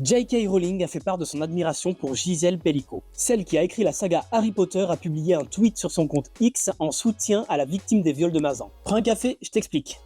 J.K. Rowling a fait part de son admiration pour Gisèle Pelicot. Celle qui a écrit la saga Harry Potter a publié un tweet sur son compte X en soutien à la victime des viols de Mazan. Prends un café, je t'explique.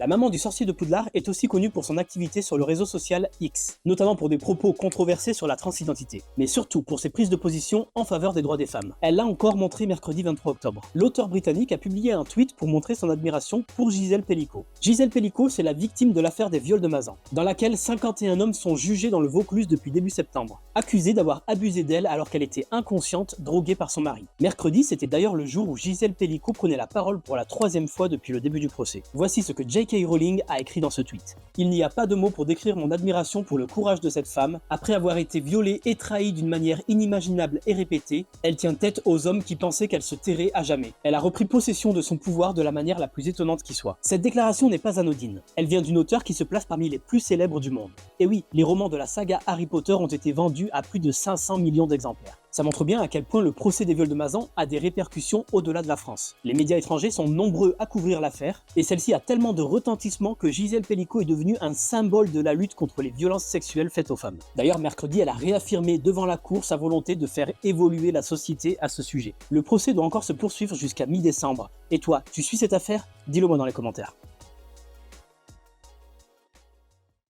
La maman du sorcier de Poudlard est aussi connue pour son activité sur le réseau social X, notamment pour des propos controversés sur la transidentité, mais surtout pour ses prises de position en faveur des droits des femmes. Elle l'a encore montré mercredi 23 octobre. L'auteur britannique a publié un tweet pour montrer son admiration pour Gisèle Pelicot. Gisèle Pelicot, c'est la victime de l'affaire des viols de Mazan, dans laquelle 51 hommes sont jugés dans le Vaucluse depuis début septembre, accusés d'avoir abusé d'elle alors qu'elle était inconsciente, droguée par son mari. Mercredi, c'était d'ailleurs le jour où Gisèle Pelicot prenait la parole pour la 3e fois depuis le début du procès. Voici ce que J.K. Rowling a écrit dans ce tweet. Il n'y a pas de mots pour décrire mon admiration pour le courage de cette femme. Après avoir été violée et trahie d'une manière inimaginable et répétée, elle tient tête aux hommes qui pensaient qu'elle se tairait à jamais. Elle a repris possession de son pouvoir de la manière la plus étonnante qui soit. Cette déclaration n'est pas anodine. Elle vient d'une auteure qui se place parmi les plus célèbres du monde. Et oui, les romans de la saga Harry Potter ont été vendus à plus de 500 millions d'exemplaires. Ça montre bien à quel point le procès des viols de Mazan a des répercussions au-delà de la France. Les médias étrangers sont nombreux à couvrir l'affaire, et celle-ci a tellement de retentissement que Gisèle Pelicot est devenue un symbole de la lutte contre les violences sexuelles faites aux femmes. D'ailleurs, mercredi, elle a réaffirmé devant la cour sa volonté de faire évoluer la société à ce sujet. Le procès doit encore se poursuivre jusqu'à mi-décembre. Et toi, tu suis cette affaire? Dis-le moi dans les commentaires.